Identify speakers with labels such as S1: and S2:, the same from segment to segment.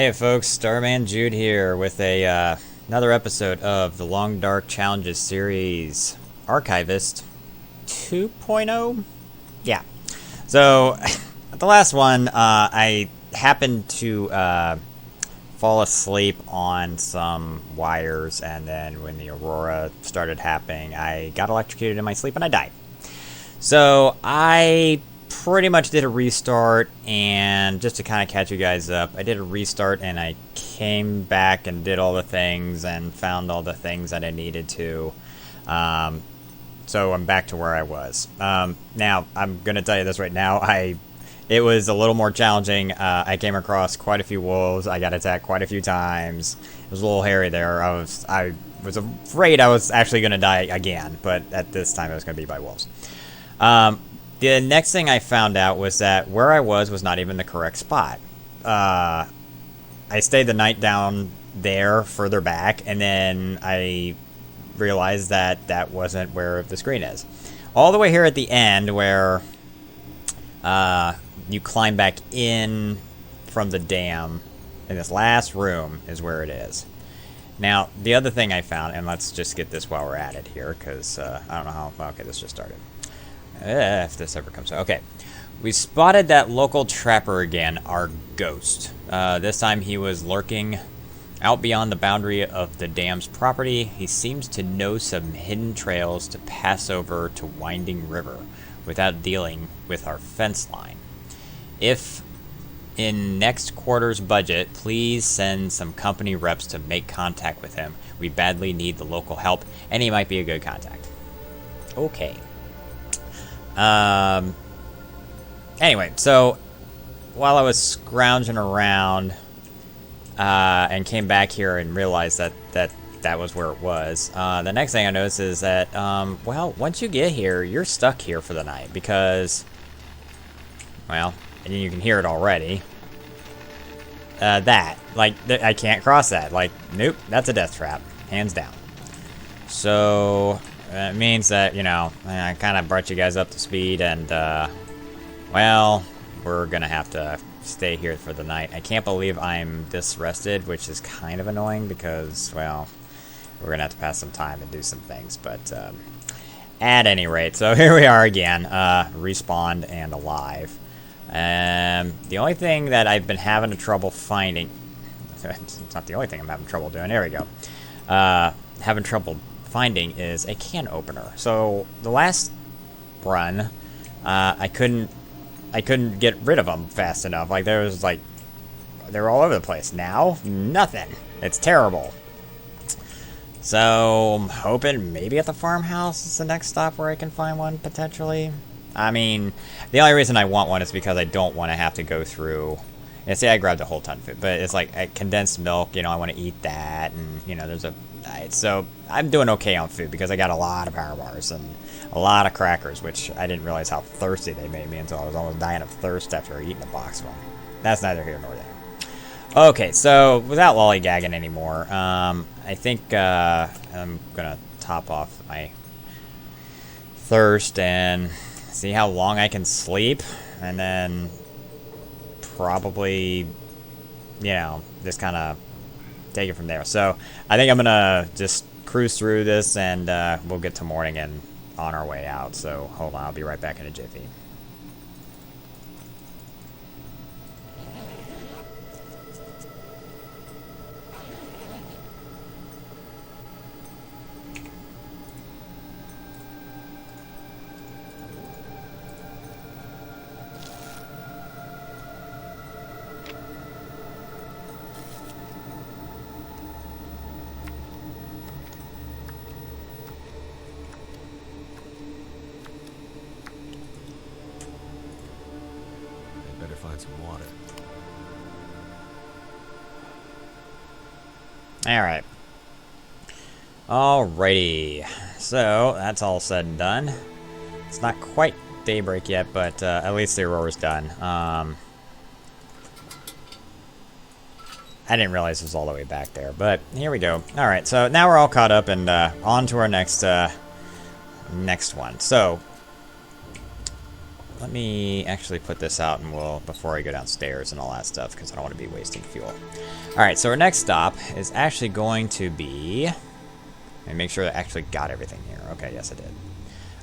S1: Hey folks, Starman Jude here with another episode of the Long Dark Challenges series, Archivist 2.0? Yeah. So, the last one, I happened to fall asleep on some wires, and then when the aurora started happening, I got electrocuted in my sleep and I died. So, I pretty much did a restart, and just to kind of catch you guys up, I did a restart and I came back and did all the things and found all the things that I needed to. So I'm back to where I was. Now, I'm going to tell you this right now. It was a little more challenging. I came across quite a few wolves. I got attacked quite a few times. It was a little hairy there. I was afraid I was actually going to die again, but at this time it was going to be by wolves. The next thing I found out was that where I was not even the correct spot. I stayed the night down there further back, and then I realized that that wasn't where the screen is. All the way here at the end where you climb back in from the dam in this last room is where it is. Now, the other thing I found, and let's just get this while we're at it here, because I don't know how... Okay, this just started. If this ever comes out. Okay. We spotted that local trapper again, our ghost. This time he was lurking out beyond the boundary of the dam's property. He seems to know some hidden trails to pass over to Winding River without dealing with our fence line. If in next quarter's budget, please send some company reps to make contact with him. We badly need the local help, and he might be a good contact. Okay. Anyway, so while I was scrounging around and came back here and realized that was where it was, the next thing I noticed is that, well, once you get here, you're stuck here for the night because, well, and you can hear it already. I can't cross that. Like, nope, that's a death trap, hands down. So... it means that, you know, I kind of brought you guys up to speed, and, well, we're going to have to stay here for the night. I can't believe I'm this rested, which is kind of annoying because, well, we're going to have to pass some time and do some things. But, at any rate, so here we are again, respawned and alive. The only thing that I've been having trouble finding... It's not the only thing I'm having trouble doing. There we go. Having trouble finding is a can opener. So the last run, I couldn't get rid of them fast enough. Like they were all over the place. Now nothing. It's terrible. So I'm hoping maybe at the farmhouse is the next stop where I can find one potentially. I mean, the only reason I want one is because I don't want to have to go through. Yeah, see, I grabbed a whole ton of food, but it's like condensed milk. You know, I want to eat that, and you know, there's a. So I'm doing okay on food because I got a lot of power bars and a lot of crackers, which I didn't realize how thirsty they made me until I was almost dying of thirst after eating a box of them. That's neither here nor there. Okay, so without lollygagging anymore, I think I'm gonna top off my thirst and see how long I can sleep, and then probably, you know, just kind of take it from there. So I think I'm gonna just cruise through this, and we'll get to morning and on our way out. So hold on, I'll be right back in a jiffy.
S2: Find some water.
S1: Alright. Alrighty. So, that's all said and done. It's not quite daybreak yet, but at least the aurora's done. I didn't realize it was all the way back there, but here we go. Alright, so now we're all caught up and on to our next one. So, let me actually put this out and before I go downstairs and all that stuff, because I don't want to be wasting fuel. Alright, so our next stop is actually going to be... Let me make sure I actually got everything here. Okay, yes I did.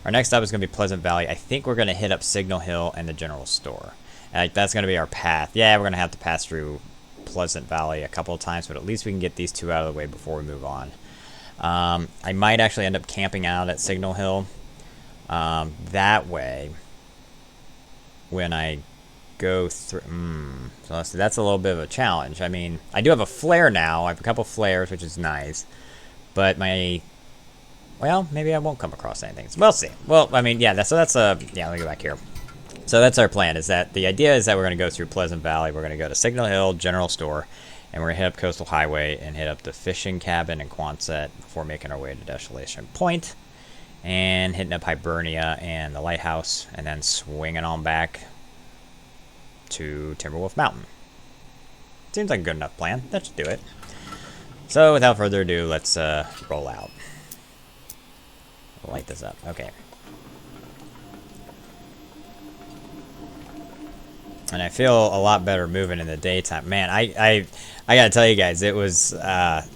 S1: Our next stop is going to be Pleasant Valley. I think we're going to hit up Signal Hill and the general store. That's going to be our path. Yeah, we're going to have to pass through Pleasant Valley a couple of times, but at least we can get these two out of the way before we move on. I might actually end up camping out at Signal Hill. That way, when I go through... so that's a little bit of a challenge. I mean, I do have a flare now. I have a couple flares, which is nice. But my... Well, maybe I won't come across anything. We'll see. Well, I mean, yeah, yeah, let me go back here. So that's our plan, is that the idea is that we're going to go through Pleasant Valley. We're going to go to Signal Hill, General Store, and we're going to hit up Coastal Highway and hit up the fishing cabin in Quonset before making our way to Desolation Point. And hitting up Hibernia and the lighthouse, and then swinging on back to Timberwolf Mountain. Seems like a good enough plan. That should do it. So without further ado, let's roll out. Light this up. Okay. And I feel a lot better moving in the daytime. Man, I gotta tell you guys, it was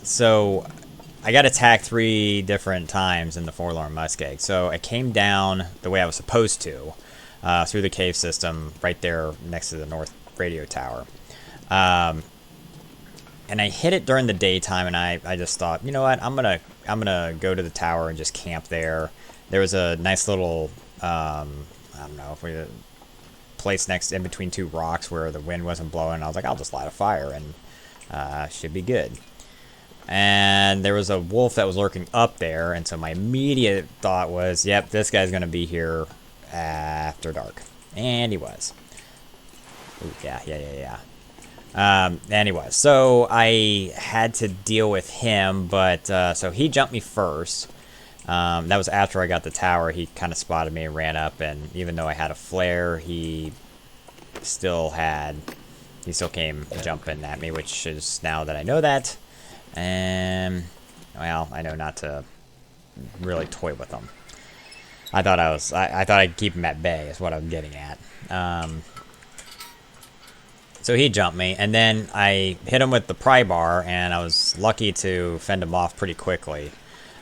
S1: so I got attacked 3 different times in the Forlorn Muskeg. So I came down the way I was supposed to, through the cave system right there next to the North Radio Tower. And I hit it during the daytime, and I just thought, you know what, I'm gonna go to the tower and just camp there. There was a nice little I don't know if we place next in between 2 rocks where the wind wasn't blowing. I was like, I'll just light a fire and should be good. And there was a wolf that was lurking up there, and so my immediate thought was, yep, this guy's gonna be here after dark. And he was. Ooh, yeah. And he was. So I had to deal with him, but so he jumped me first. That was after I got the tower. He kind of spotted me and ran up, and even though I had a flare, he still came jumping at me, which is, now that I know that, and well, I know not to really toy with them. I thought I'd keep him at bay is what I'm getting at. So he jumped me, and then I hit him with the pry bar, and I was lucky to fend him off pretty quickly.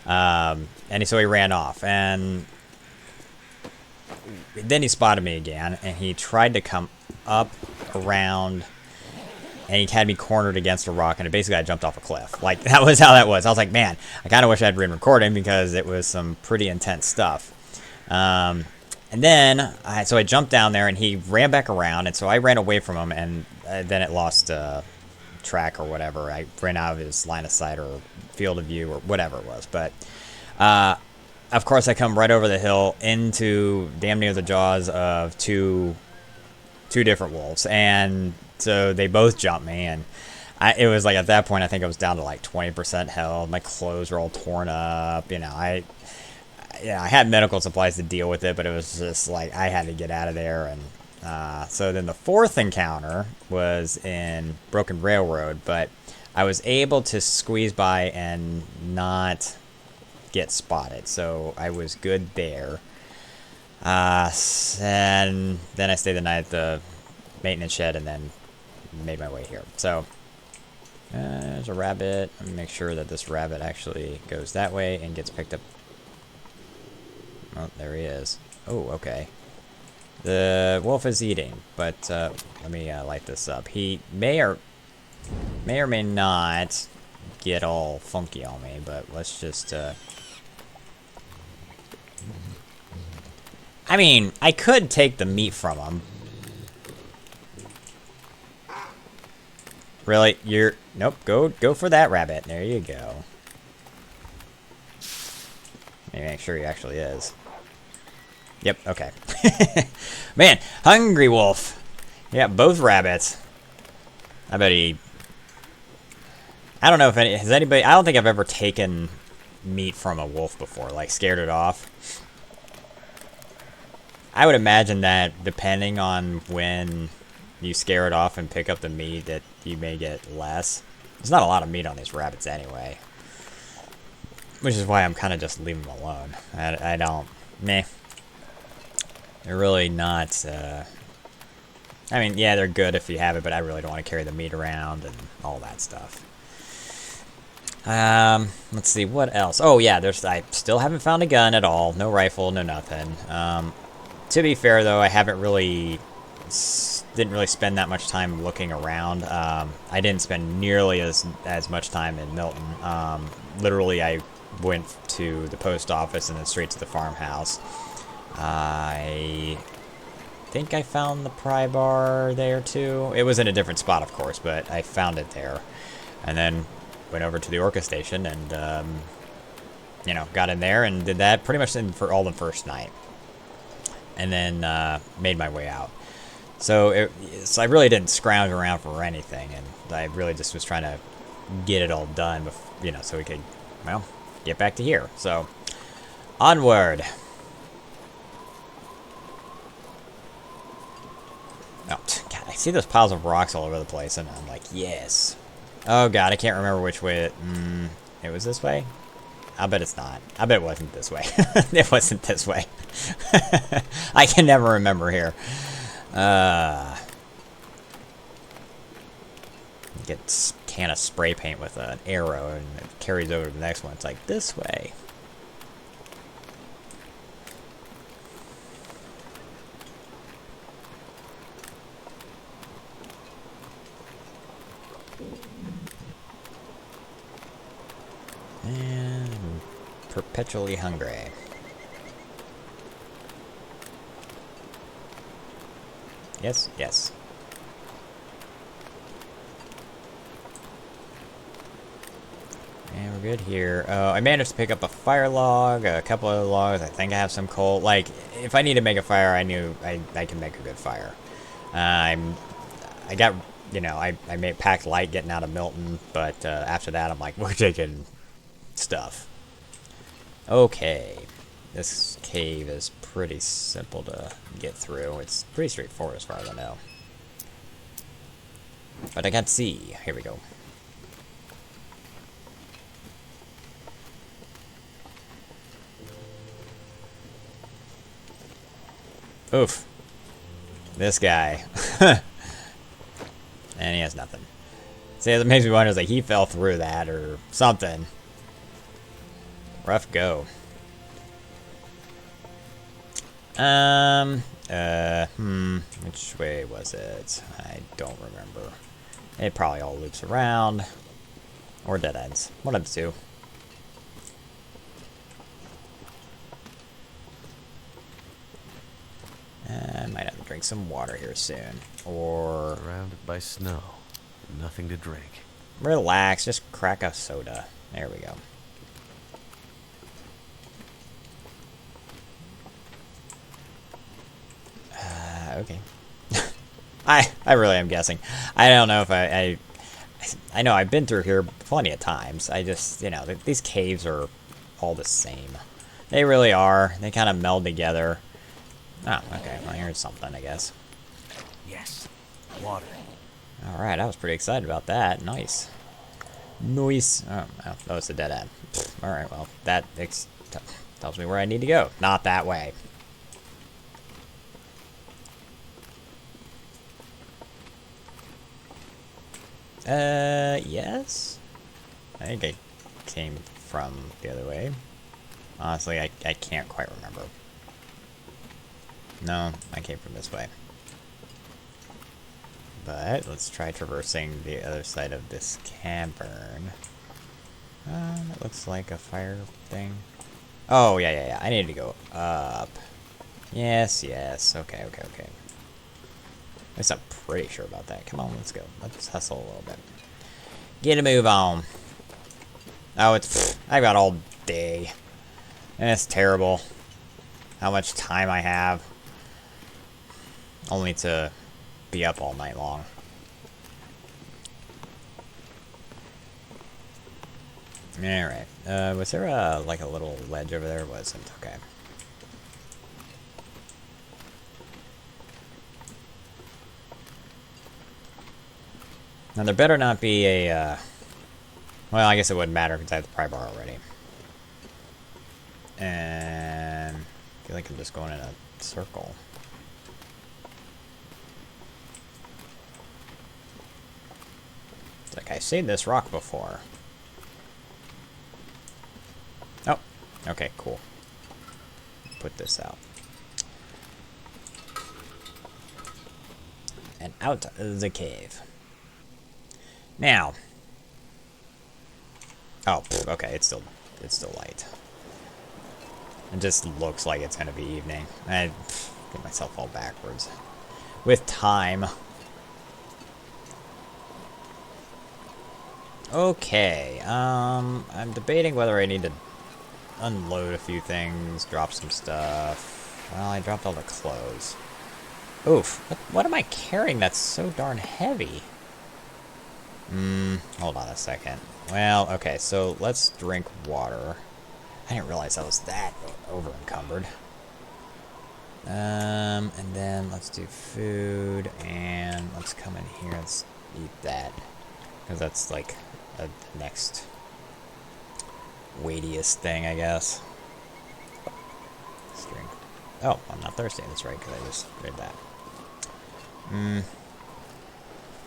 S1: So he ran off, and then he spotted me again, and he tried to come up around, and he had me cornered against a rock, and basically I jumped off a cliff. Like, that was how that was. I was like, man, I kind of wish I had been recording, because it was some pretty intense stuff. And then, so I jumped down there, and he ran back around, and so I ran away from him, and then it lost track or whatever. I ran out of his line of sight or field of view or whatever it was. But, of course, I come right over the hill into damn near the jaws of two different wolves, and so they both jumped me, and it was like, at that point, I think I was down to like 20% health. My clothes were all torn up, I had medical supplies to deal with it, but it was just like I had to get out of there. And so then the 4th encounter was in Broken Railroad, but I was able to squeeze by and not get spotted, so I was good there. And then I stayed the night at the maintenance shed and then made my way here. So there's a rabbit. Let me make sure that this rabbit actually goes that way and gets picked up. Oh, there he is. Oh, okay. The wolf is eating, but let me light this up. He may or may not get all funky on me, but let's just... I mean, I could take the meat from him. Really? Nope, go for that rabbit. There you go. Let me make sure he actually is. Yep, okay. Man, hungry wolf. Yeah, both rabbits. I bet he... I don't know if has anybody... I don't think I've ever taken meat from a wolf before, like scared it off. I would imagine that depending on when you scare it off and pick up the meat, that you may get less. There's not a lot of meat on these rabbits anyway. Which is why I'm kind of just leaving them alone. I don't... Meh. They're really not, I mean, yeah, they're good if you have it, but I really don't want to carry the meat around and all that stuff. Let's see, what else? Oh, yeah, I still haven't found a gun at all. No rifle, no nothing. To be fair, though, I didn't really spend that much time looking around. I didn't spend nearly as much time in Milton. Literally, I went to the post office and then straight to the farmhouse. I think I found the pry bar there, too. It was in a different spot, of course, but I found it there. And then went over to the Orca station and, you know, got in there and did that pretty much for all the first night. And then made my way out. So I really didn't scrounge around for anything, and I really just was trying to get it all done, before, you know, so we could, well, get back to here. So, onward. Oh, God, I see those piles of rocks all over the place, and I'm like, yes. Oh, God, I can't remember which way it was this way? I bet it's not. I bet it wasn't this way. It wasn't this way. I can never remember here. Get a can of spray paint with an arrow and it carries over to the next one. It's like, this way. And I'm perpetually hungry. Yes, yes. And we're good here. I managed to pick up a fire log, a couple of logs. I think I have some coal. Like, if I need to make a fire, I knew I can make a good fire. I got, you know, I packed light getting out of Milton, but after that, I'm like, we're taking stuff. Okay. This cave is pretty simple to get through. It's pretty straightforward as far as I know. But I can't see. Here we go. Oof. This guy. And he has nothing. See, that makes me wonder, is like he fell through that or something. Rough go. Which way was it? I don't remember. It probably all loops around. Or dead ends. One of the two. I might have to drink some water here soon. Or...
S2: Surrounded by snow. Nothing to drink.
S1: Relax, just crack a soda. There we go. Okay. I really am guessing. I don't know if I know I've been through here plenty of times. I just, you know, these caves are all the same. They really are. They kind of meld together. Oh, okay. Well, here's something, I guess.
S2: Yes. Water.
S1: Alright, I was pretty excited about that. Nice. Nice. Oh, that was a dead end. Alright, well, that tells me where I need to go. Not that way. Yes? I think I came from the other way. Honestly, I can't quite remember. No, I came from this way. But let's try traversing the other side of this cavern. It looks like a fire thing. Oh, yeah. I need to go up. Yes. Okay. At least I'm pretty sure about that. Come on, let's go. Let's hustle a little bit. Get a move on. Oh, I got all day. And it's terrible how much time I have. Only to be up all night long. Alright. Was there like a little ledge over there? Wasn't. Okay. Now there better not be a, well, I guess it wouldn't matter because I have the pry bar already. And feel like I'm just going in a circle. It's like, I've seen this rock before. Oh, okay, cool. Put this out. And out of the cave. Now. Oh, okay, it's still light. It just looks like it's gonna be evening. I get myself all backwards. With time. Okay, I'm debating whether I need to unload a few things, drop some stuff. Well, I dropped all the clothes. Oof, what am I carrying that's so darn heavy? Hold on a second. Well, okay, so let's drink water. I didn't realize I was that over encumbered. And then let's do food, and let's come in here and eat that. Because that's like the next weightiest thing, I guess. Let's drink. Oh, I'm not thirsty. That's right, because I just read that.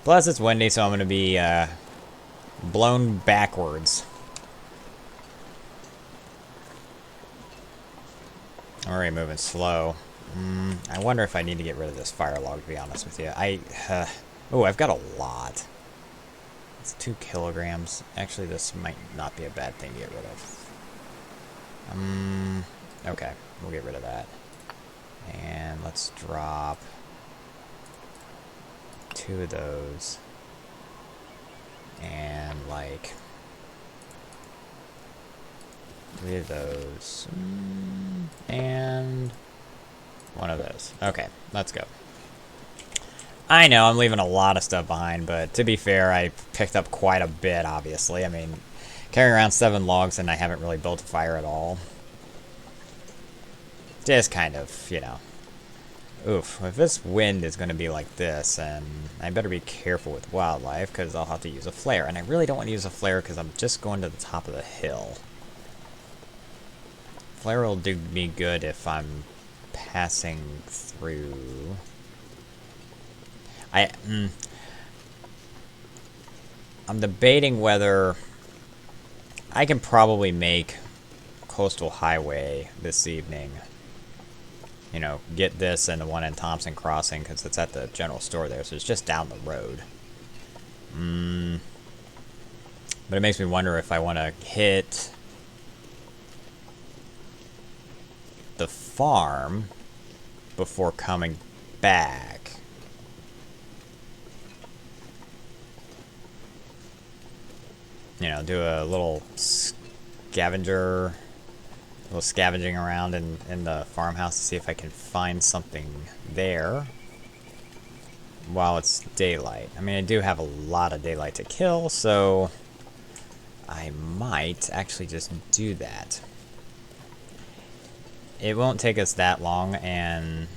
S1: Plus, it's windy, so I'm going to be blown backwards. Alright, moving slow. I wonder if I need to get rid of this fire log, to be honest with you. Oh, I've got a lot. It's 2 kilograms. Actually, this might not be a bad thing to get rid of. Okay, we'll get rid of that. And let's drop 2 of those. And, like, 3 of those. And 1 of those. Okay, let's go. I know, I'm leaving a lot of stuff behind, but to be fair, I picked up quite a bit, obviously. I mean, carrying around 7 logs and I haven't really built a fire at all. Just kind of, you know. Oof, if this wind is going to be like this, and I better be careful with wildlife, because I'll have to use a flare. And I really don't want to use a flare, because I'm just going to the top of the hill. Flare will do me good if I'm passing through. I'm debating whether I can probably make Coastal Highway this evening. You know, get this and the one in Thompson Crossing, because it's at the general store there, so it's just down the road. But it makes me wonder if I want to hit the farm before coming back. You know, do a little scavenging around in the farmhouse to see if I can find something there while it's daylight. I mean, I do have a lot of daylight to kill, so I might actually just do that. It won't take us that long, and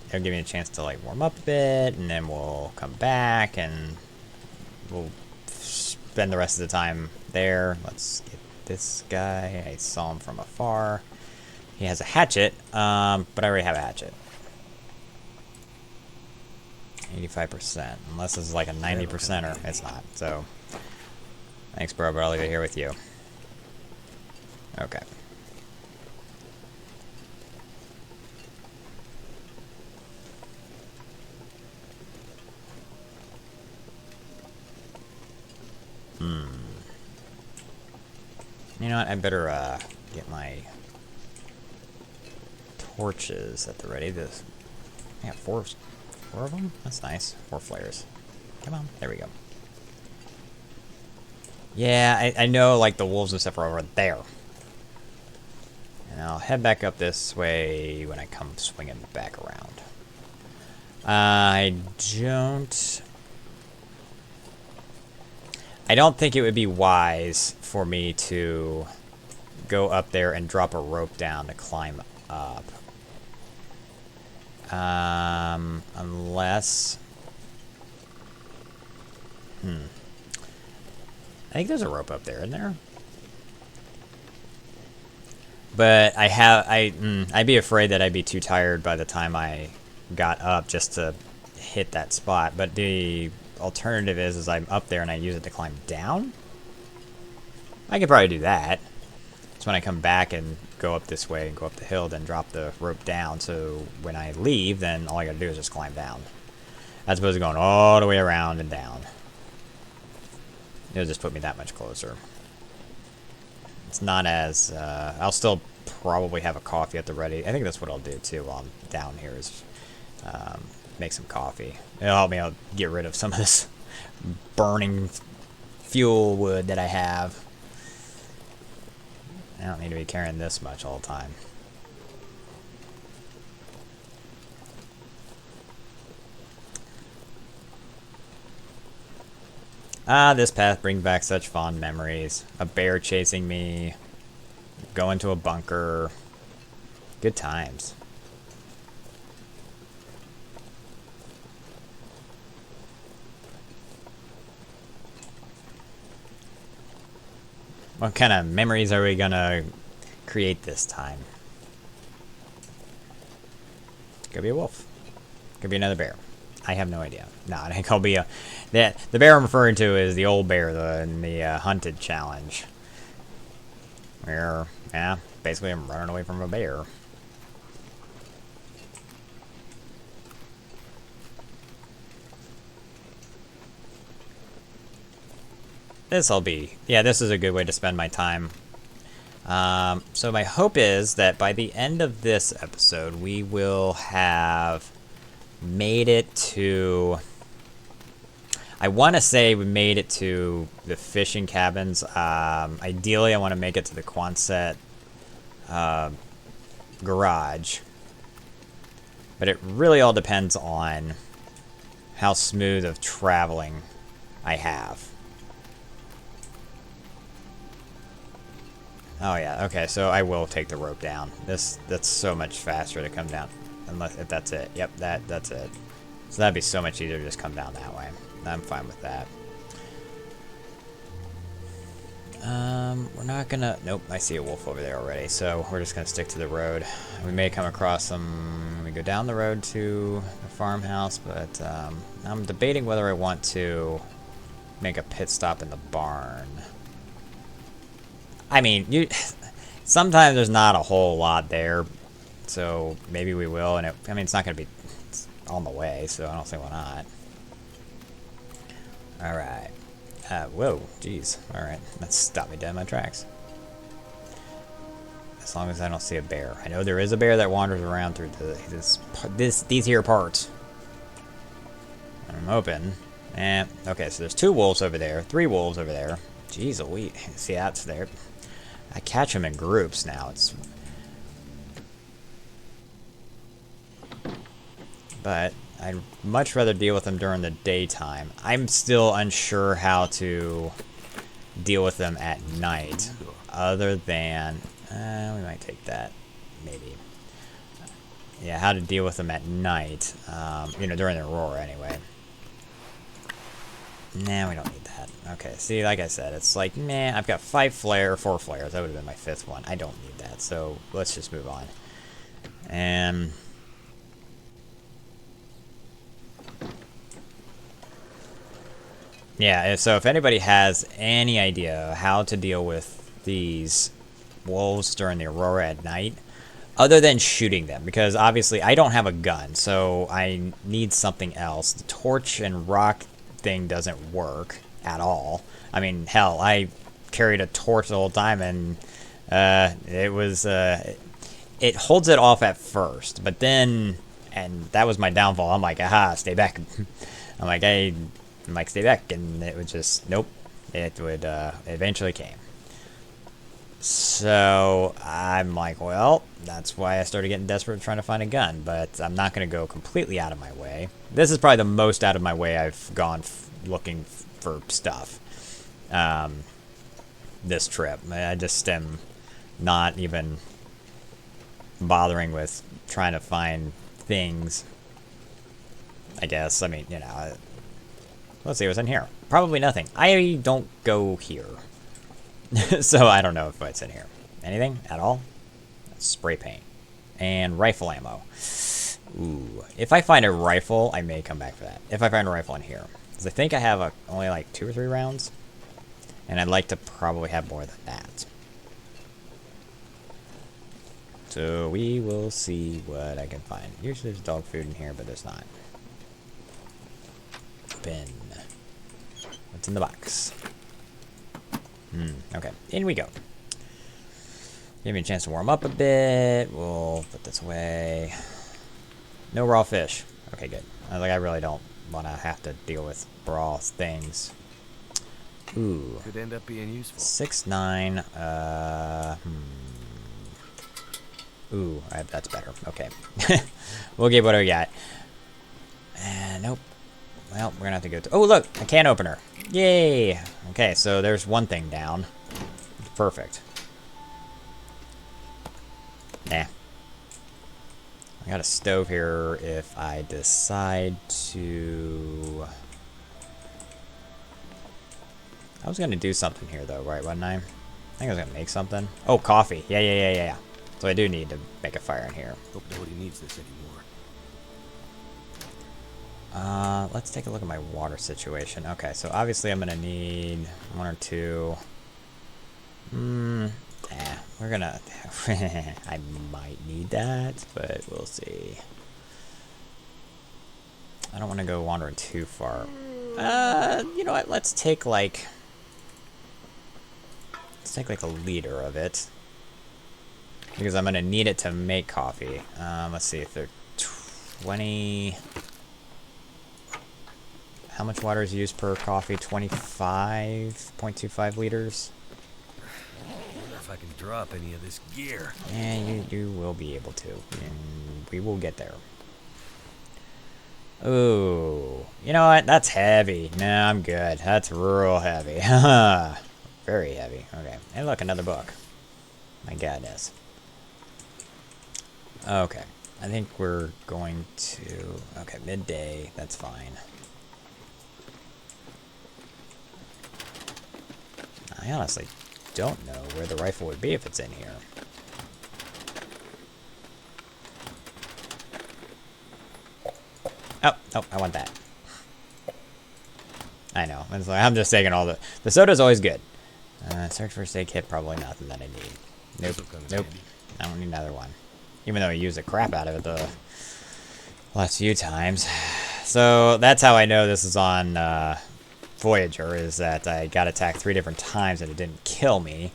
S1: it'll give me a chance to like warm up a bit, and then we'll come back and we'll spend the rest of the time there. Let's get this guy. I saw him from afar. He has a hatchet, but I already have a hatchet. 85%, unless this is like a 90%er. It's not. So, thanks, bro, but I'll leave it here with you. Okay. You know what? I better get my torches at the ready. This, I got four of them. That's nice. 4 flares. Come on. There we go. Yeah, I know, like, the wolves and stuff are over there. And I'll head back up this way when I come swinging back around. I don't think it would be wise for me to go up there and drop a rope down to climb up. Unless... I think there's a rope up there, isn't there? But I'd be afraid that I'd be too tired by the time I got up just to hit that spot. But the alternative is I'm up there and I use it to climb down. I could probably do that. So when I come back and go up this way and go up the hill, then drop the rope down. So when I leave, then all I gotta do is just climb down. As opposed to going all the way around and down. It'll just put me that much closer. It's not as, I'll still probably have a coffee at the ready. I think that's what I'll do too while I'm down here is make some coffee. It'll help me out get rid of some of this burning fuel wood that I have. I don't need to be carrying this much all the time. Ah, this path brings back such fond memories. A bear chasing me, going to a bunker. Good times. What kind of memories are we gonna create this time? Could be a wolf. Could be another bear. I have no idea. No, I think I'll be a... The bear I'm referring to is the old bear in the hunted challenge. Where, yeah, basically I'm running away from a bear. This'll be... Yeah, this is a good way to spend my time. So my hope is that by the end of this episode, we will have made it to... I want to say we made it to the fishing cabins. Ideally, I want to make it to the Quonset garage. But it really all depends on how smooth of traveling I have. Oh yeah, okay, so I will take the rope down. That's so much faster to come down. Unless if that's it. Yep, that's it. So that'd be so much easier to just come down that way. I'm fine with that. We're not gonna... Nope, I see a wolf over there already, so we're just gonna stick to the road. We may come across some... We go down the road to the farmhouse, but I'm debating whether I want to make a pit stop in the barn. I mean, sometimes there's not a whole lot there, so maybe we will, and I mean, it's not gonna be on the way, so I don't see why not. Alright. Whoa, jeez. Alright, that stopped me dead in my tracks. As long as I don't see a bear. I know there is a bear that wanders around through these here parts. I'm hoping. Okay, so there's 2 wolves over there, 3 wolves over there. Jeez, see, that's there. I catch them in groups now. But I'd much rather deal with them during the daytime. I'm still unsure how to deal with them at night. Other than... we might take that. Maybe. Yeah, how to deal with them at night. You know, during the aurora anyway. Nah, we don't need that. Okay, see, like I said, it's like, nah, I've got 4 flares. That would have been my 5th one. I don't need that, so let's just move on. And... yeah, so if anybody has any idea how to deal with these wolves during the aurora at night, other than shooting them, because obviously I don't have a gun, so I need something else. The torch and rock thing doesn't work at all. I mean, hell, I carried a torch the whole time, and it was it holds it off at first, but then, and that was my downfall. I'm like, aha, stay back. I'm like, stay back, and it would just, nope, it would eventually came. So I'm like, well, that's why I started getting desperate trying to find a gun, but I'm not going to go completely out of my way. This is probably the most out of my way I've gone looking for stuff this trip. I just am not even bothering with trying to find things, I guess. I mean, you know, let's see what's in here. Probably nothing. I don't go here. So I don't know if it's in here. Anything at all? spray paint, and rifle ammo. Ooh, if I find a rifle, I may come back for that. If I find a rifle in here, because I think I have only like 2 or 3 rounds, and I'd like to probably have more than that. So we will see what I can find. Usually there's dog food in here, but there's not. Bin. What's in the box? Okay, in we go. Give me a chance to warm up a bit. We'll put this away. No raw fish. Okay, good. I really don't want to have to deal with raw things. Ooh.
S2: Could end up being useful.
S1: 6-9. Ooh, that's better. Okay. We'll get what we got. Nope. Well, we're gonna have to go to... Oh, look! A can opener. Yay! Okay, so there's one thing down. Perfect. Nah. I got a stove here if I decide to... I was gonna do something here, though, right, wasn't I? I think I was gonna make something. Oh, coffee. Yeah. So I do need to make a fire in here.
S2: Hope nobody needs this anymore.
S1: Let's take a look at my water situation. Okay, so obviously I'm gonna need 1 or 2. We're gonna... I might need that, but we'll see. I don't want to go wandering too far. You know what? Let's take like a liter of it. Because I'm gonna need it to make coffee. Let's see if they're 20... How much water is used per coffee? 25.25 liters?
S2: I wonder if I can drop any of this gear.
S1: Yeah, you will be able to. And we will get there. Ooh. You know what? That's heavy. No, I'm good. That's real heavy. Very heavy. Okay. And look, another book. My goodness. Okay. I think we're going to... Okay, midday. That's fine. I honestly don't know where the rifle would be if it's in here. Oh, I want that. I know. It's like, I'm just taking all the soda's always good. Search for a steak kit, probably nothing that I need. Nope. I don't need another one. Even though I used the crap out of it the last few times. So that's how I know this is on Voyager, is that I got attacked 3 different times and it didn't kill me.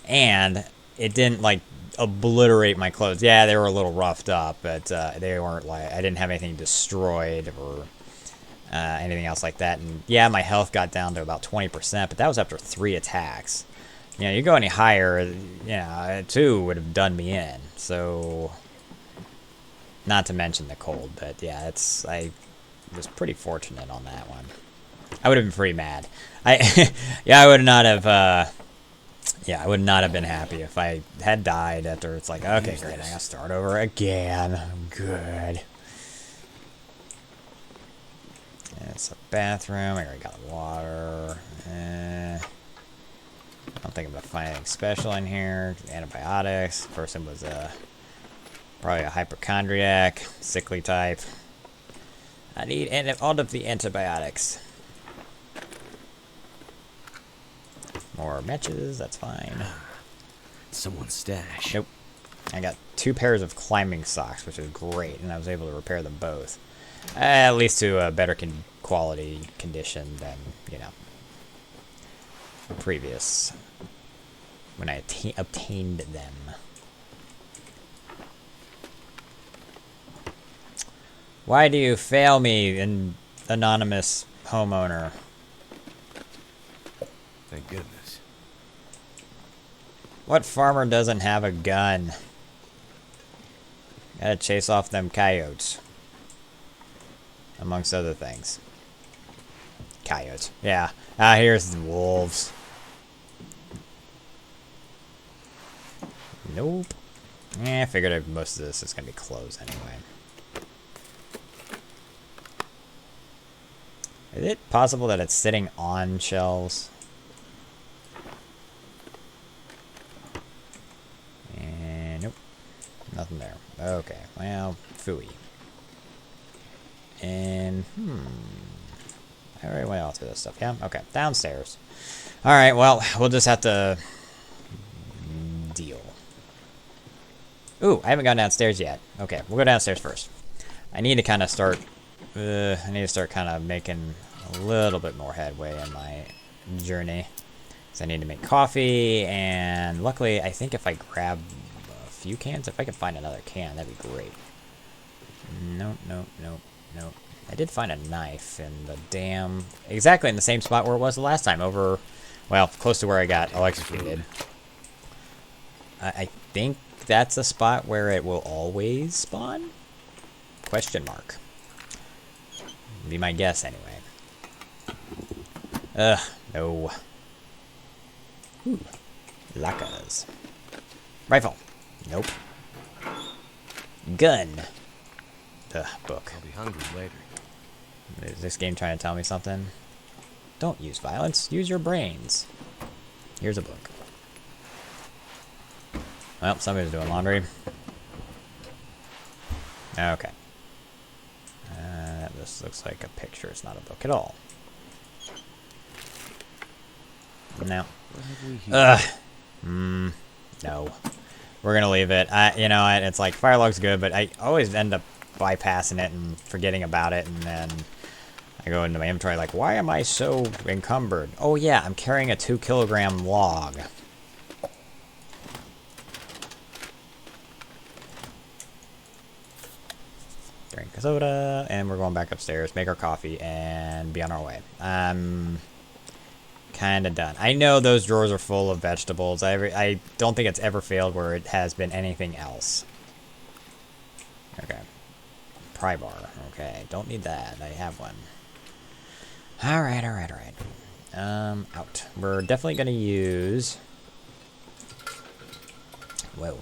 S1: And it didn't, like, obliterate my clothes. Yeah, they were a little roughed up, but they weren't, like, I didn't have anything destroyed or anything else like that. And yeah, my health got down to about 20%, but that was after 3 attacks. You know, you go any higher, you know, 2 would have done me in. So, not to mention the cold, but yeah, I was pretty fortunate on that one. I would have been pretty mad. I would not have. I would not have been happy if I had died after. It's like, okay, great, I gotta start over again. Good. It's a bathroom. I already got water. I don't think I'm gonna find anything special in here. Antibiotics. Person was probably a hypochondriac, sickly type. I need all of the antibiotics. More matches, that's fine.
S2: Someone's stash.
S1: Nope. I got 2 pairs of climbing socks, which is great, and I was able to repair them both. At least to a better quality condition than, you know, previous, when I obtained them. Why do you fail me, anonymous homeowner?
S2: Thank goodness.
S1: What farmer doesn't have a gun? Gotta chase off them coyotes. Amongst other things. Coyotes. Yeah. Here's the wolves. Nope. I figured most of this is gonna be closed anyway. Is it possible that it's sitting on shelves? Nope. Nothing there. Okay, well, phooey. And, I already went all through this stuff, yeah? Okay, downstairs. Alright, well, we'll just have to deal. Ooh, I haven't gone downstairs yet. Okay, we'll go downstairs first. I need to kind of start, kind of making a little bit more headway in my journey. So I need to make coffee, and luckily, I think if I grab a few cans, if I could find another can, that'd be great. Nope, nope, nope, nope. I did find a knife in the damn... Exactly in the same spot where it was the last time, over... Well, close to where I got electrocuted. I think that's a spot where it will always spawn? Question mark. Be my guess, anyway. No. Ooh. Lacas. Rifle. Nope. Gun. Book.
S2: I'll be hungry later.
S1: Is this game trying to tell me something? Don't use violence. Use your brains. Here's a book. Well, somebody's doing laundry. Okay. This looks like a picture. It's not a book at all. No. No. We're gonna leave it. You know, it's like Firelog's good, but I always end up bypassing it and forgetting about it, and then I go into my inventory like, why am I so encumbered? Oh yeah, I'm carrying a 2-kilogram log. Drink a soda, and we're going back upstairs, make our coffee, and be on our way. I'm kind of done. I know those drawers are full of vegetables. I don't think it's ever failed where it has been anything else. Okay. Pry bar. Okay, don't need that. I have one. Alright, alright, alright. Out. We're definitely going to use... Whoa.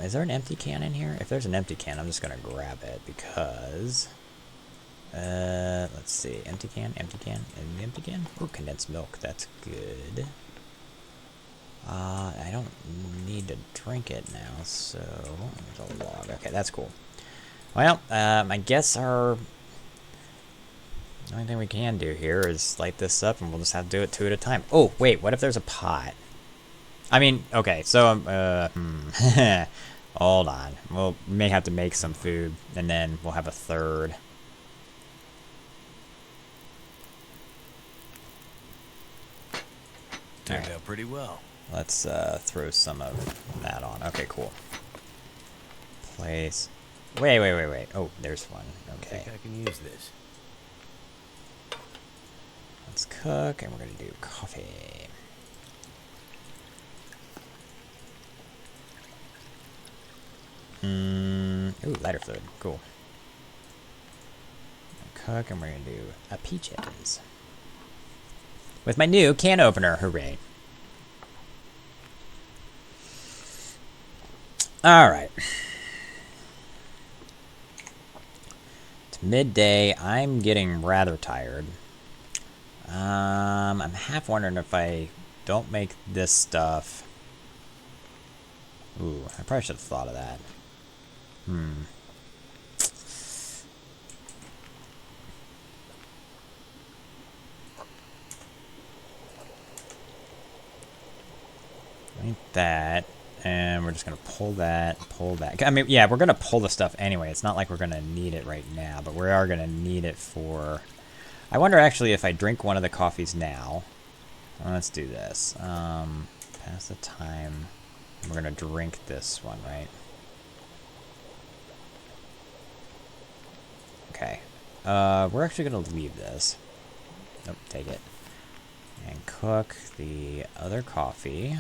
S1: Is there an empty can in here? If there's an empty can, I'm just going to grab it because... let's see. Empty can, empty can, and empty can? Ooh, condensed milk. That's good. I don't need to drink it now, so... There's a log. Okay, that's cool. Well, I guess the only thing we can do here is light this up, and we'll just have to do it 2 at a time. Oh, wait, what if there's a pot? I mean, okay, so, hold on. We may have to make some food, and then we'll have a third.
S2: Turned out pretty well.
S1: Let's throw some of that on. Okay, cool. Place. Wait. Oh, there's one. Okay.
S2: I think I can use this.
S1: Let's cook, and we're going to do coffee. Ooh, lighter fluid. Cool. Cook, and we're going to do a peaches. With my new can opener. Hooray. Alright. It's midday. I'm getting rather tired. I'm half wondering if I don't make this stuff... Ooh, I probably should have thought of that. Like that. And we're just going to pull that, pull that. I mean, yeah, we're going to pull the stuff anyway. It's not like we're going to need it right now, but we are going to need it for... I wonder actually if I drink one of the coffees now. Well, let's do this. Pass the time. We're going to drink this one, right? Okay. We're actually going to leave this. Nope, take it. And cook the other coffee.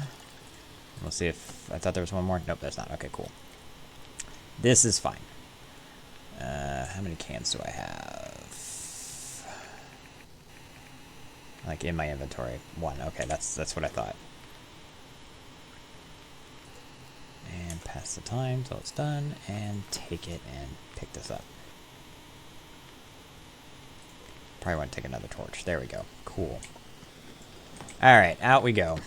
S1: We'll see if... I thought there was one more. Nope, there's not. Okay, cool. This is fine. How many cans do I have? Like, in my inventory. 1. Okay, that's what I thought. And pass the time till it's done. And take it and pick this up. Probably want to take another torch. There we go. Cool. Alright, out we go.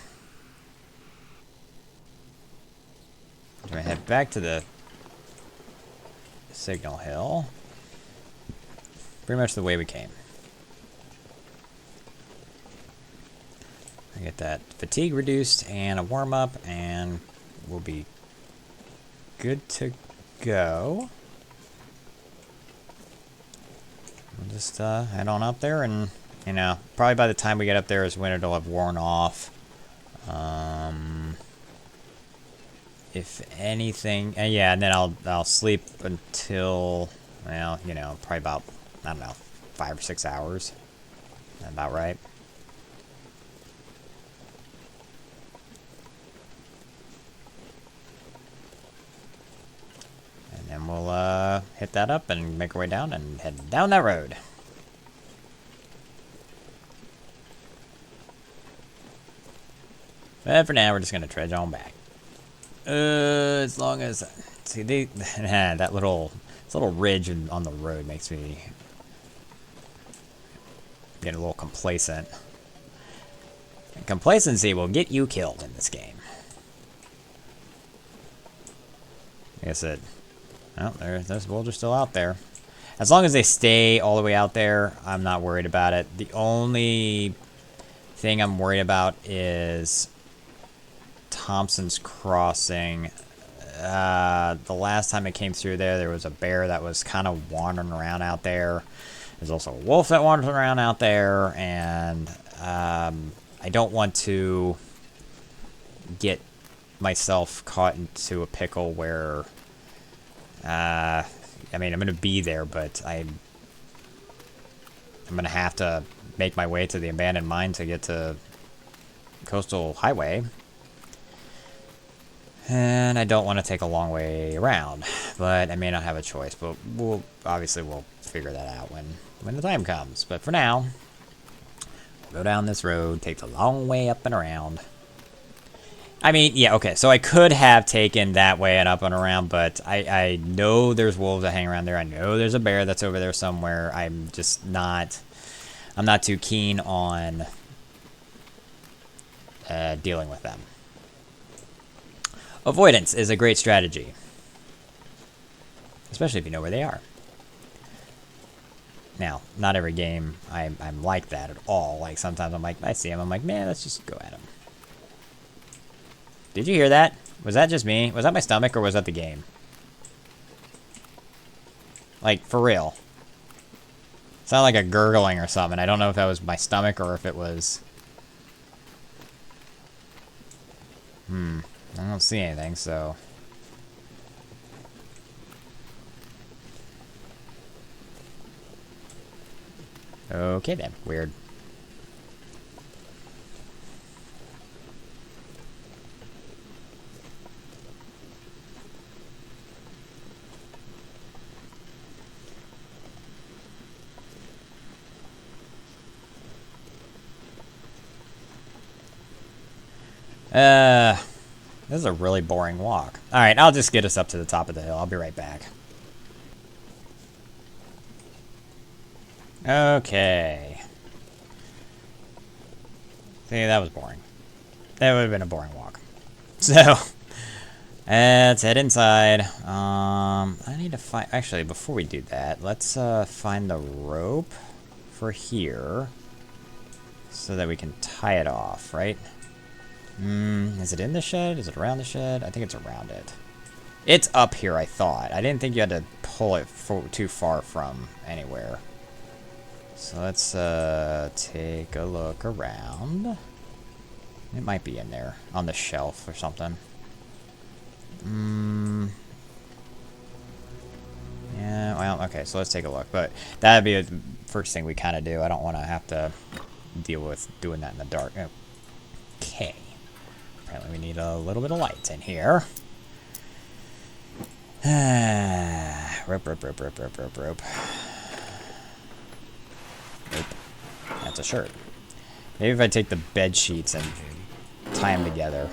S1: I'm gonna head back to the signal hill. Pretty much the way we came. I get that fatigue reduced and a warm-up, and we'll be good to go. We'll just head on up there, and, you know, probably by the time we get up there is when it'll have worn off. If anything, yeah, and then I'll sleep until, well, you know, probably about, I don't know, 5 or 6 hours. About right. And then we'll hit that up and make our way down and head down that road. But for now, we're just gonna trudge on back. As long as, see, that little ridge on the road makes me get a little complacent. And complacency will get you killed in this game. Like I said, oh, those wolves are still out there. As long as they stay all the way out there, I'm not worried about it. The only thing I'm worried about is Thompson's Crossing. The last time it came through there was a bear that was kind of wandering around out there. There's also a wolf that wanders around out there, and I don't want to get myself caught into a pickle where, I mean, I'm going to be there, but I'm going to have to make my way to the abandoned mine to get to Coastal Highway. And I don't want to take a long way around, but I may not have a choice. But we'll figure that out when the time comes. But for now, we'll go down this road, take the long way up and around. I mean, yeah, okay. So I could have taken that way and up and around, but I know there's wolves that hang around there. I know there's a bear that's over there somewhere. I'm not too keen on dealing with them. Avoidance is a great strategy, especially if you know where they are. Now, not every game I'm like that at all. Like, sometimes I'm like, I see him, I'm like, man, let's just go at him. Did you hear that? Was that just me? Was that my stomach, or was that the game? Like, for real. It sounded like a gurgling or something. I don't know if that was my stomach or if it was... I don't see anything, so... Okay then, weird. This is a really boring walk. Alright, I'll just get us up to the top of the hill. I'll be right back. Okay. See, that was boring. That would have been a boring walk. So, let's head inside. I need to find... Actually, before we do that, let's find the rope for here so that we can tie it off, right? Is it in the shed? Is it around the shed? I think it's around it. It's up here, I thought. I didn't think you had to pull it too far from anywhere. So let's take a look around. It might be in there, on the shelf or something. Yeah, well, okay, so let's take a look. But that'd be the first thing we kind of do. I don't want to have to deal with doing that in the dark. Okay. Apparently we need a little bit of light in here. Rope. Nope. That's a shirt. Maybe if I take the bed sheets and tie them together.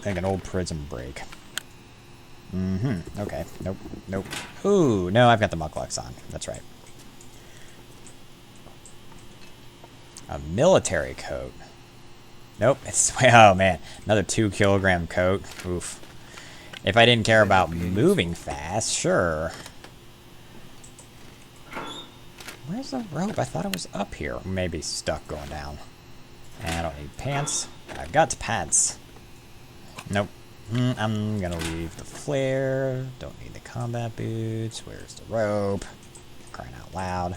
S1: Like an old prison break. Okay. Nope. Ooh, no, I've got the mucklucks on. That's right. A military coat. Nope. It's oh man, another 2 kilogram coat. Oof. If I didn't care about moving fast, sure. Where's the rope? I thought it was up here. Maybe stuck going down. And I don't need pants. I've got pants. Nope. I'm gonna leave the flare. Don't need the combat boots. Where's the rope? Crying out loud.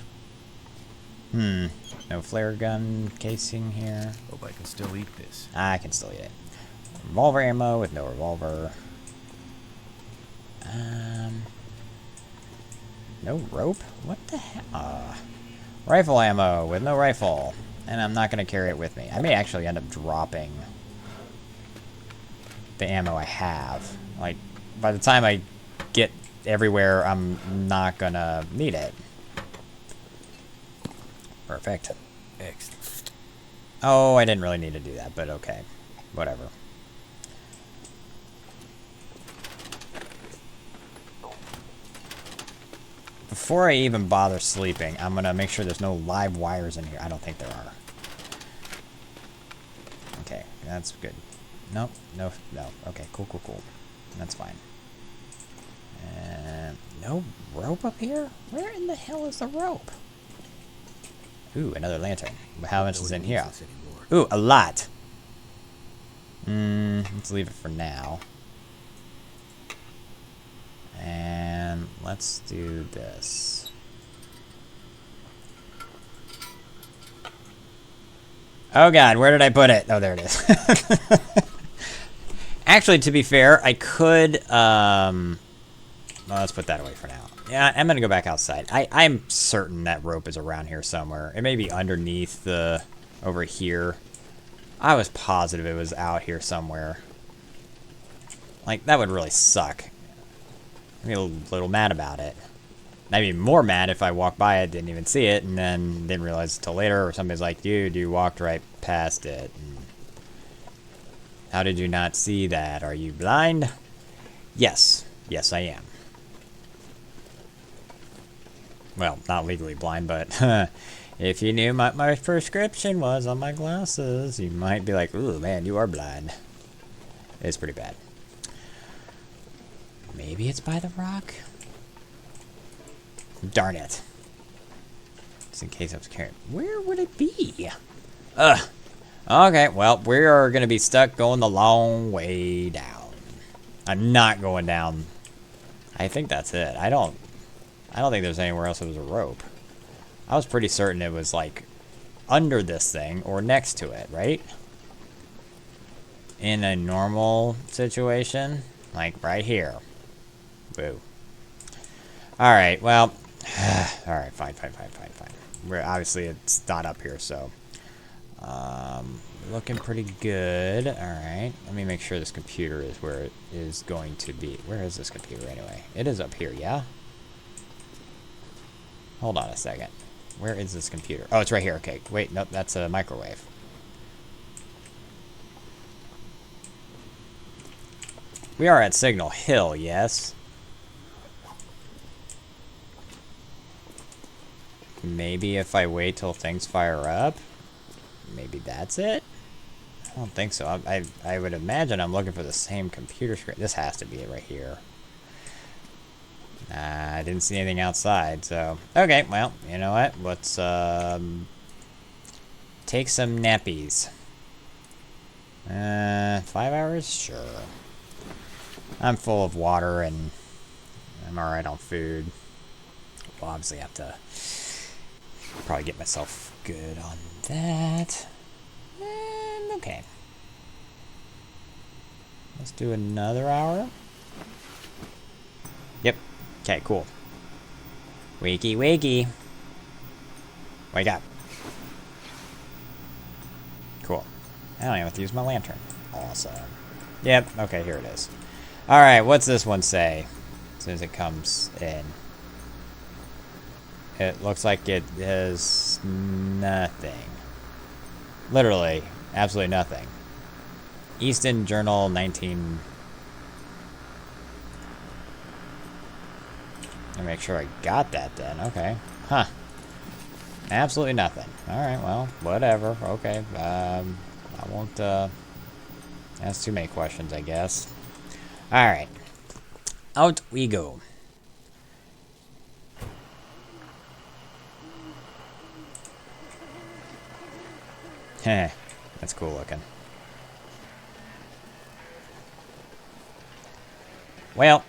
S1: No flare gun casing here.
S2: Hope I can still eat this.
S1: I can still eat it. Revolver ammo with no revolver. No rope? What the heck? Rifle ammo with no rifle. And I'm not going to carry it with me. I may actually end up dropping the ammo I have. Like, by the time I get everywhere, I'm not going to need it. Perfect.
S2: Excellent.
S1: Oh, I didn't really need to do that, but okay. Whatever. Before I even bother sleeping, I'm going to make sure there's no live wires in here. I don't think there are. Okay, that's good. Nope, no. Okay, cool. That's fine. And no rope up here? Where in the hell is the rope? Ooh, another lantern. How much is in here? Ooh, a lot. Let's leave it for now. And let's do this. Oh god, where did I put it? Oh, there it is. Actually, to be fair, I could, well, let's put that away for now. Yeah, I'm gonna go back outside. I'm certain that rope is around here somewhere. It may be underneath the, over here. I was positive it was out here somewhere. Like, that would really suck. I'd be a little mad about it. I'd be more mad if I walked by it, didn't even see it, and then didn't realize until later, or somebody's like, dude, you walked right past it. And how did you not see that? Are you blind? Yes. Yes, I am. Well, not legally blind, but if you knew what my prescription was on my glasses, you might be like, ooh, man, you are blind. It's pretty bad. Maybe it's by the rock? Darn it. Just in case I was carrying. Where would it be? Ugh. Okay, well, we are going to be stuck going the long way down. I'm not going down. I think that's it. I don't think there's anywhere else that was a rope. I was pretty certain it was, like, under this thing or next to it, right? In a normal situation. Like, right here. Boo. Alright, well. Alright, fine. Obviously, it's not up here, so. Looking pretty good. Alright, let me make sure this computer is where it is going to be. Where is this computer, anyway? It is up here, yeah? Hold on a second. Where is this computer? Oh, it's right here. Okay, wait, nope, that's a microwave. We are at Signal Hill, yes? Maybe if I wait till things fire up, maybe that's it? I don't think so. I would imagine I'm looking for the same computer screen. This has to be it right here. I didn't see anything outside, so... Okay, well, you know what? Let's, take some nappies. 5 hours? Sure. I'm full of water, and I'm alright on food. We'll obviously have to probably get myself good on that. And, okay. Let's do another hour. Yep. Okay, cool. Wakey. Wake up. Cool. I don't even have to use my lantern. Awesome. Yep, okay, here it is. Alright, what's this one say? As soon as it comes in. It looks like it has nothing. Literally, absolutely nothing. Easton Journal 19... Let me make sure I got that then. Okay. Huh. Absolutely nothing. Alright, well, whatever. Okay. I'll I won't ask too many questions, I guess. Alright. Out we go. Heh. That's cool looking. Well,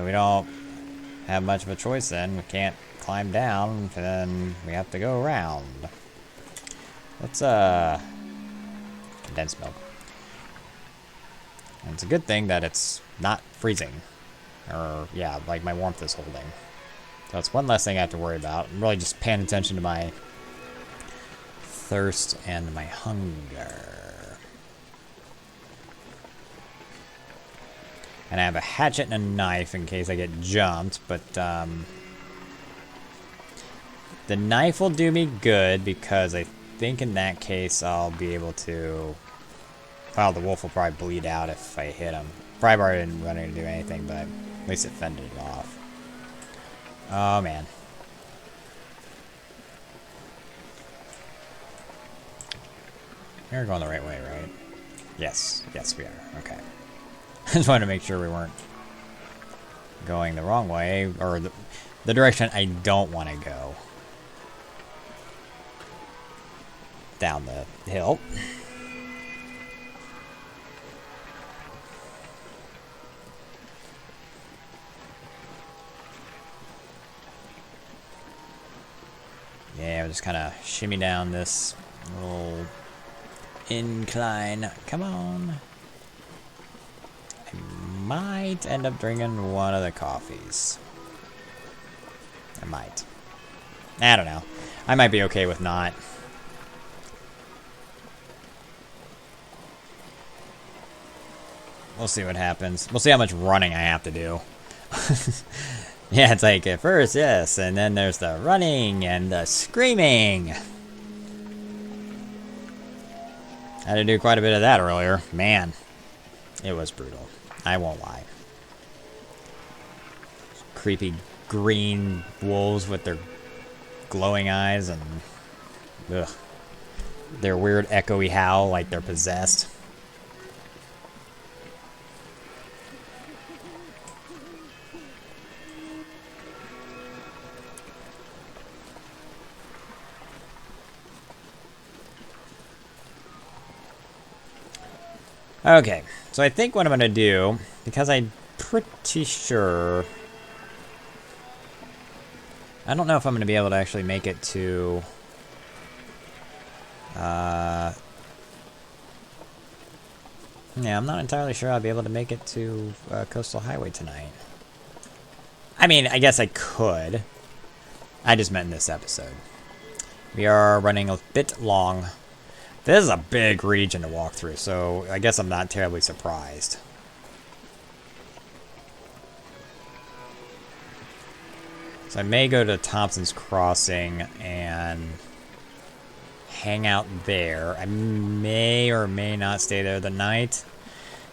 S1: we don't have much of a choice then. We can't climb down, then we have to go around. Let's, condensed milk. And it's a good thing that it's not freezing. Or, yeah, like my warmth is holding. So it's one less thing I have to worry about. I'm really just paying attention to my thirst and my hunger. And I have a hatchet and a knife in case I get jumped, but the knife will do me good because I think in that case I'll be able to... Well, the wolf will probably bleed out if I hit him. Probably didn't run in to do anything, but at least it fended it off. Oh, man. We're going the right way, right? Yes. Yes, we are. Okay. I just wanted to make sure we weren't going the wrong way, or the direction I don't want to go. Down the hill. Yeah, we'll just kind of shimmy down this little incline. Come on. I might end up drinking one of the coffees. I might. I don't know. I might be okay with not. We'll see what happens. We'll see how much running I have to do. Yeah, it's like at first, yes, and then there's the running and the screaming. I had to do quite a bit of that earlier. Man, it was brutal. I won't lie. Creepy green wolves with their glowing eyes and ugh, their weird echoey howl like they're possessed. Okay, so I think what I'm going to do, because I'm pretty sure... I don't know if I'm going to be able to actually make it to... Yeah, I'm not entirely sure I'll be able to make it to Coastal Highway tonight. I mean, I guess I could. I just meant in this episode. We are running a bit long. This is a big region to walk through, so I guess I'm not terribly surprised. So I may go to Thompson's Crossing and hang out there. I may or may not stay there the night.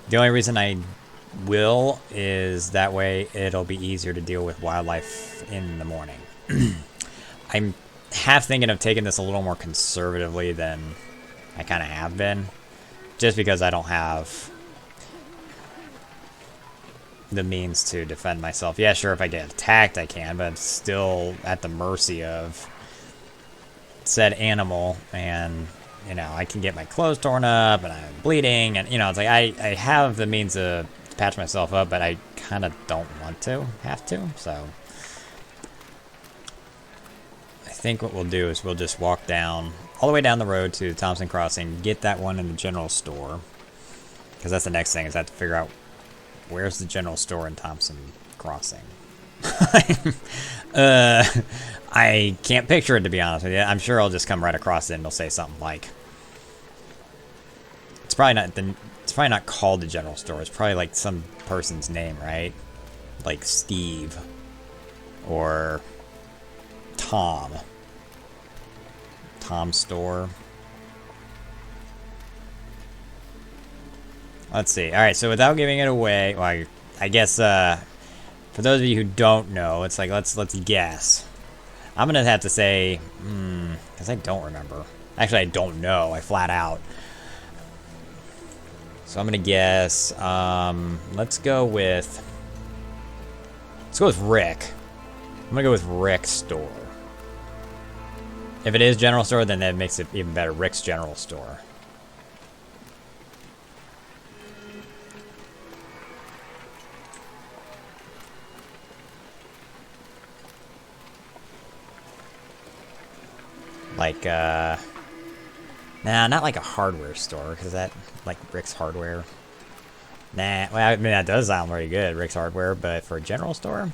S1: The only reason I will is that way it'll be easier to deal with wildlife in the morning. I'm half thinking of taking this a little more conservatively than I kind of have been, just because I don't have the means to defend myself. Yeah, sure, if I get attacked I can, but it's still at the mercy of said animal, and, you know, I can get my clothes torn up, and I'm bleeding, and, you know, it's like, I have the means to patch myself up, but I kind of don't want to, have to, so... I think what we'll do is we'll just walk down, all the way down the road to Thompson Crossing, get that one in the general store. Because that's the next thing, is I have to figure out where's the general store in Thompson Crossing. I can't picture it, to be honest with you. I'm sure I'll just come right across it and it'll say something like... It's probably not called the general store. It's probably like some person's name, right? Like Steve. Or... Tom. Tom's store. Let's see. Alright, so without giving it away, well, I guess, for those of you who don't know, it's like, let's guess. I'm gonna have to say, because I don't remember. Actually, I don't know. I flat out. So I'm gonna guess. Let's go with Rick. I'm gonna go with Rick's store. If it is general store, then that makes it even better. Rick's general store. Like, nah, not like a hardware store, because that, like, Rick's Hardware. Nah, well, I mean, that does sound pretty good, Rick's Hardware, but for a general store?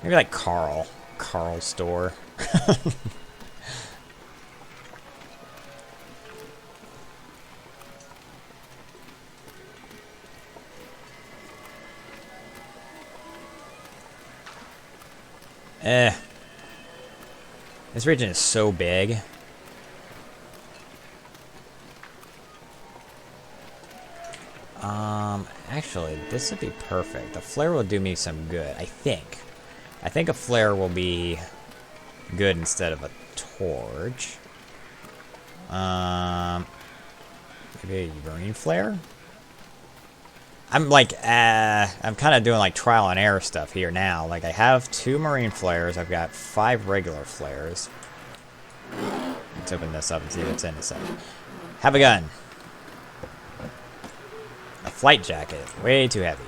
S1: Maybe like Carl's store. This region is so big. Actually, this would be perfect. A flare will do me some good, I think. I think a flare will be good instead of a torch. Maybe a marine flare? I'm like, I'm kind of doing like trial and error stuff here now. Like, I have 2 marine flares. I've got 5 regular flares. Let's open this up and see what's in a second. Have a gun. A flight jacket. Way too heavy.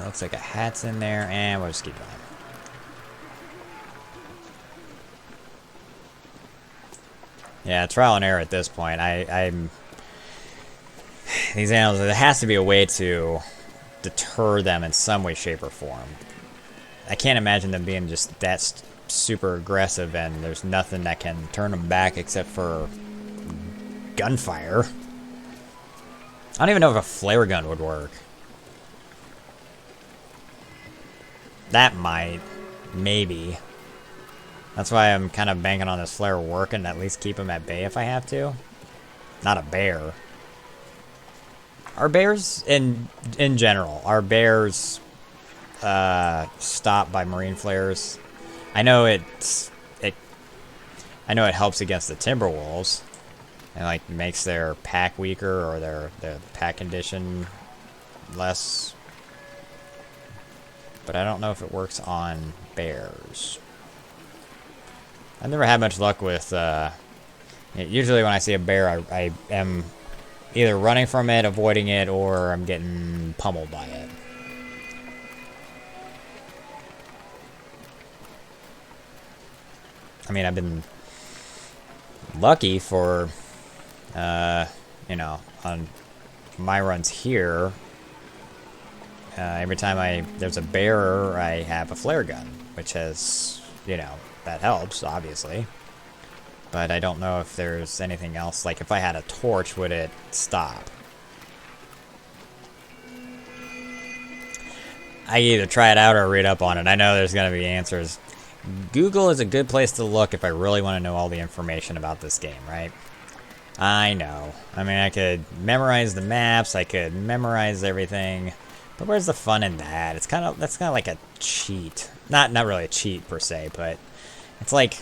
S1: Looks like a hat's in there, and we'll just keep going. Yeah, trial and error at this point. I'm... These animals, there has to be a way to deter them in some way, shape, or form. I can't imagine them being just that super aggressive and there's nothing that can turn them back except for gunfire. I don't even know if a flare gun would work. That might. Maybe. That's why I'm kind of banking on this flare working, at least keep them at bay if I have to. Not a bear. Are bears, in general, are bears stopped by marine flares? I know it helps against the timber wolves. And like makes their pack weaker or their pack condition less. But I don't know if it works on bears. I've never had much luck with usually when I see a bear I am either running from it, avoiding it, or I'm getting pummeled by it. I mean, I've been lucky for, you know, on my runs here. Every time there's a bear, I have a flare gun, which has, you know, that helps, obviously. But I don't know if there's anything else. Like, if I had a torch, would it stop? I either try it out or read up on it. I know there's going to be answers. Google is a good place to look if I really want to know all the information about this game, right? I know. I mean, I could memorize the maps. I could memorize everything. But where's the fun in that? That's kind of like a cheat. Not really a cheat per se, but it's like,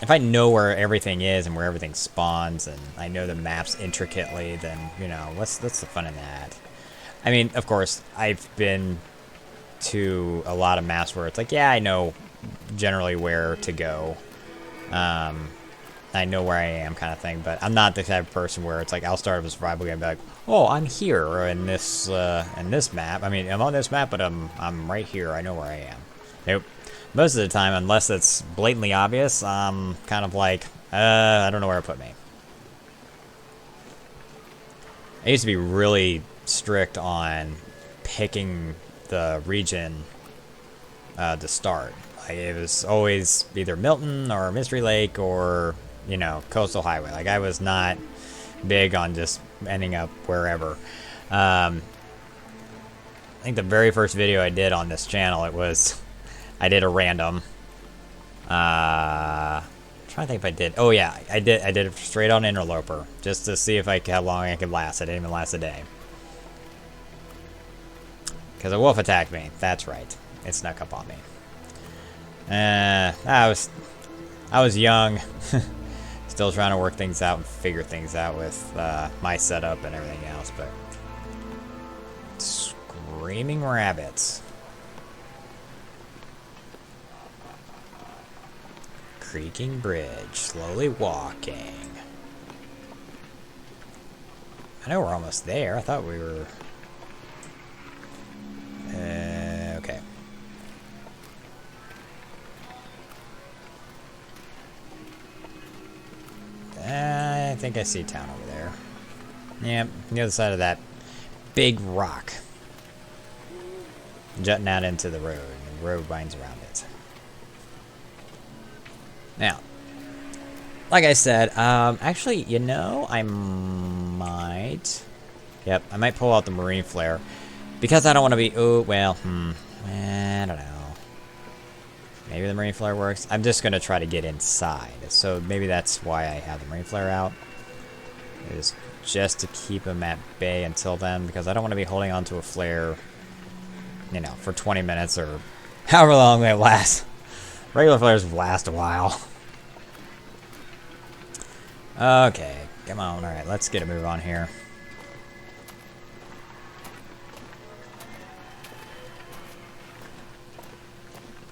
S1: if I know where everything is and where everything spawns and I know the maps intricately, then, you know, what's the fun in that? I mean, of course, I've been to a lot of maps where it's like, yeah, I know generally where to go. I know where I am kind of thing, but I'm not the type of person where it's like, I'll start up a survival game and be like, oh, I'm here in this map. I mean, I'm on this map, but I'm right here. I know where I am. Nope. Most of the time, unless it's blatantly obvious, I'm kind of like, I don't know where it put me. I used to be really strict on picking the region to start. Like, it was always either Milton or Mystery Lake or, you know, Coastal Highway. Like, I was not big on just ending up wherever. I think the very first video I did on this channel, I did a random. I'm trying to think if I did. Oh yeah, I did it straight on Interloper just to see if how long I could last. I didn't even last a day because a wolf attacked me. That's right, it snuck up on me. I I was young. Still trying to work things out and figure things out with my setup and everything else, but... Screaming rabbits. Creaking bridge. Slowly walking. I know we're almost there. I thought we were... okay. I think I see town over there. Yep, the other side of that big rock. Jutting out into the road. And the road winds around it. Now, like I said, actually, you know, I might... Yep, I might pull out the marine flare. Because I don't want to be... Oh, well, I don't know. Maybe the marine flare works. I'm just going to try to get inside. So maybe that's why I have the marine flare out. Is just to keep them at bay until then. Because I don't want to be holding on to a flare, you know, for 20 minutes or however long they last. Regular flares last a while. Okay, come on. Alright, let's get a move on here.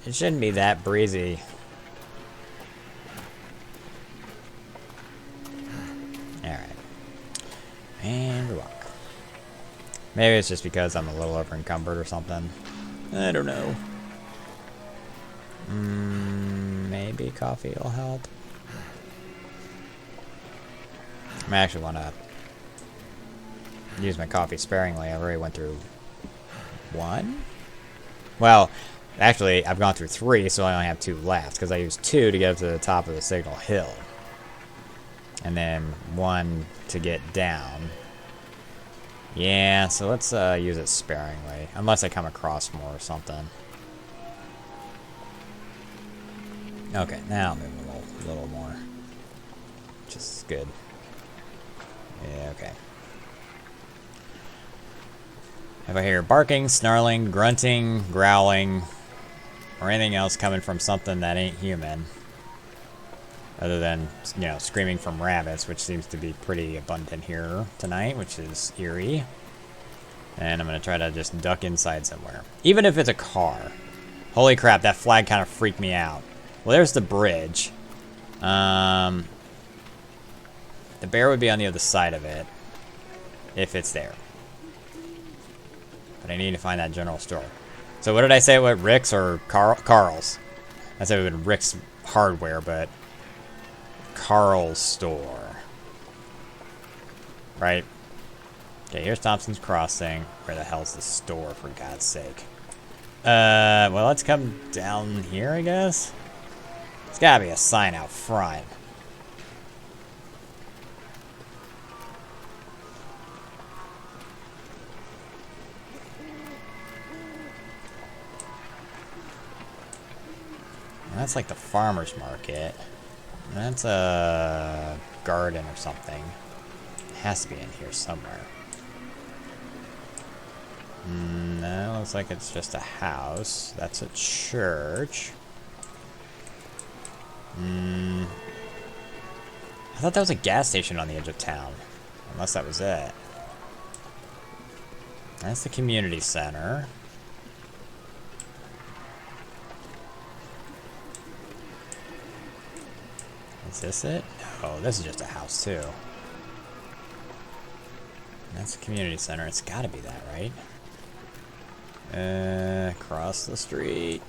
S1: It shouldn't be that breezy. Alright. And we walk. Maybe it's just because I'm a little over encumbered or something. I don't know. Maybe coffee will help. I actually want to use my coffee sparingly. I already went through 1. Well, actually, I've gone through 3, so I only have 2 left, because I used 2 to get up to the top of the signal hill. And then 1 to get down. Yeah, so let's use it sparingly, unless I come across more or something. Okay, now I'm moving a little more. Which is good. Yeah, okay. If I hear barking, snarling, grunting, growling, or anything else coming from something that ain't human, other than, you know, screaming from rabbits, which seems to be pretty abundant here tonight, which is eerie. And I'm going to try to just duck inside somewhere. Even if it's a car. Holy crap, that flag kind of freaked me out. Well, there's the bridge. The bear would be on the other side of it, if it's there. But I need to find that general store. So what did I say? What, Rick's or Carl's? I said it would be Rick's Hardware, but Carl's store. Right? Okay, here's Thompson's Crossing. Where the hell's the store, for God's sake? Well, let's come down here, I guess. There's gotta be a sign out front. That's like the farmer's market. That's a garden or something. It has to be in here somewhere. No, looks like it's just a house. That's a church. I thought that was a gas station on the edge of town. Unless that was it. That's the community center. Is this it? Oh, this is just a house too. That's the community center. It's gotta be that, right? Across the street.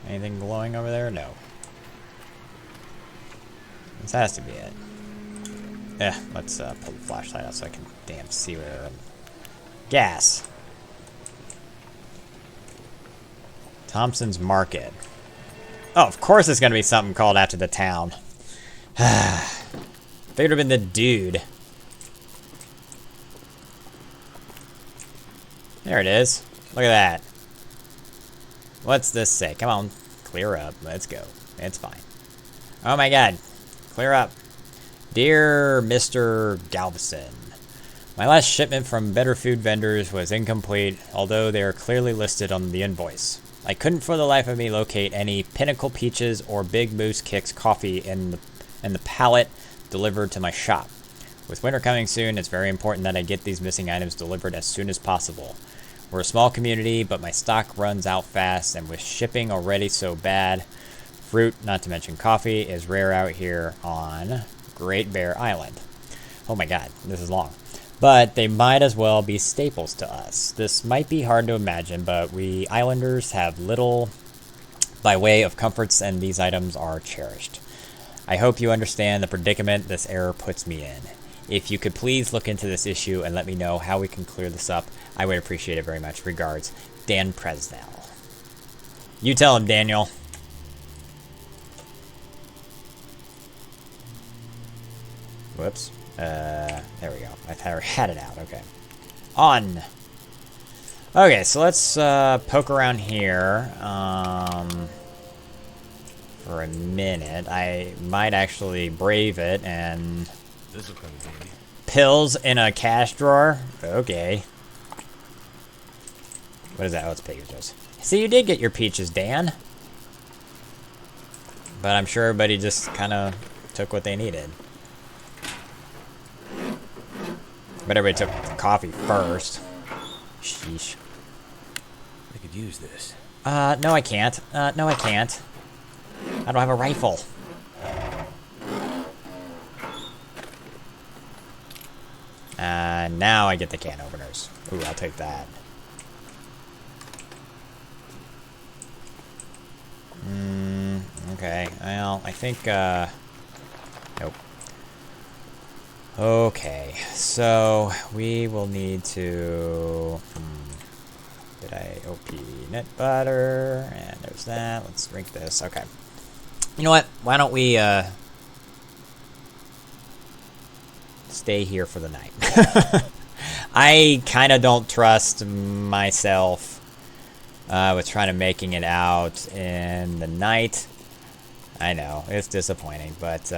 S1: Anything glowing over there? No. This has to be it. Yeah, let's pull the flashlight out so I can damn see where I'm. Gas. Thompson's Market. Oh, of course it's gonna be something called after the town. They would have been the dude. There it is. Look at that. What's this say? Come on. Clear up. Let's go. It's fine. Oh my god. Clear up. Dear Mr. Galveston, My last shipment from Better Food Vendors was incomplete, although they are clearly listed on the invoice. I couldn't for the life of me locate any Pinnacle Peaches or Big Moose Kicks coffee in the pallet delivered to my shop. With winter coming soon, it's very important that I get these missing items delivered as soon as possible. We're a small community, but my stock runs out fast, and with shipping already so bad, fruit, not to mention coffee, is rare out here on Great Bear Island. Oh my god, this is long. But they might as well be staples to us. This might be hard to imagine, but we islanders have little by way of comforts, and these items are cherished. I hope you understand the predicament this error puts me in. If you could please look into this issue and let me know how we can clear this up, I would appreciate it very much. Regards, Dan Presnell. You tell him, Daniel. Whoops. There we go. I had it out. Okay. On. Okay, so let's poke around here for a minute. I might actually brave it and...
S2: This'll come in handy.
S1: Pills in a cash drawer? Okay. What is that? Oh, it's peaches. So you did get your peaches, Dan. But I'm sure everybody just kind of took what they needed. But everybody took the coffee first. Sheesh.
S2: I could use this.
S1: No I can't. No I can't. I don't have a rifle. Now I get the can openers. Ooh, I'll take that. Okay. Well, I think, nope. Okay, so we will need to... Did I OP nut butter? And there's that. Let's drink this. Okay. You know what? Why don't we stay here for the night? I kind of don't trust myself with trying to making it out in the night. I know, it's disappointing, but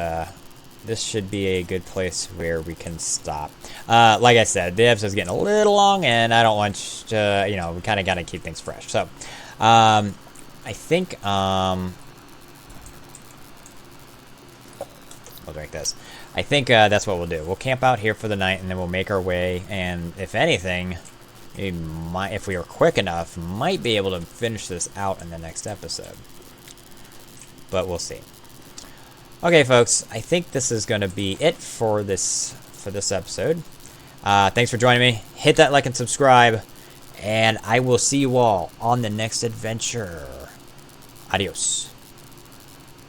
S1: this should be a good place where we can stop. Like I said, the episode's getting a little long, and I don't want to, you know, we kind of got to keep things fresh. So, I think, I'll drink this. I think that's what we'll do. We'll camp out here for the night, and then we'll make our way, and if anything, we might, if we are quick enough, might be able to finish this out in the next episode. But we'll see. Okay, folks, I think this is going to be it for this episode. Thanks for joining me. Hit that like and subscribe, and I will see you all on the next adventure. Adios.